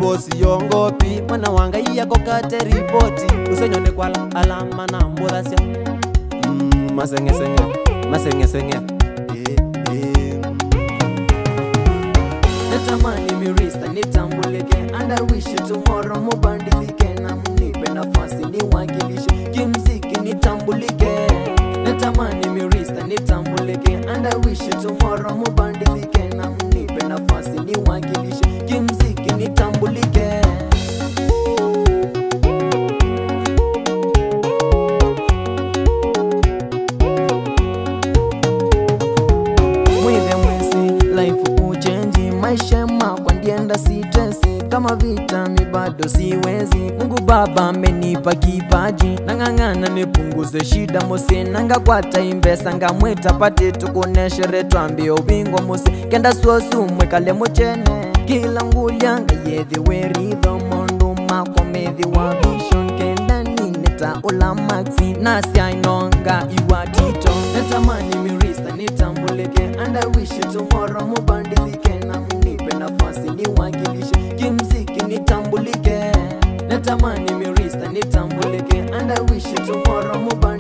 bosi yongopi mwana wanga yako kate ripoti usenyone kwa alama na mbodasya masenge Natamani mirista nitambulike and I wish you tomorrow mubandilike na mnipe nafasi niwakilishe kimziki nitambulike. Natamani mirista nitambulike and I wish you tomorrow mubandilike na mnipe nafasi niwakilishe kimziki nitambulike. Mwive mwezi life uchenji maisha makwa ndienda sitesi kama vita mi bado siwezi. Mungu Baba amenipa kipaji nang'ang'ana nipunguze shida mose nanga kwata imbesa ngamwita pati tukuneshere twambie ubingwa mose kenda suosu mwekale muchene kila ngulyanga yethi weritho mondu makwa methi wa vision kenda nineta ula maxi nasi ainonga iwatito. Natamani mirista nitambulike and I wish you tomorrow mubandilike na mnipe nafasi niwakilishe kimziki nitambulike. Natamani mirista nitambulike and I wish you tomorrow mubandilike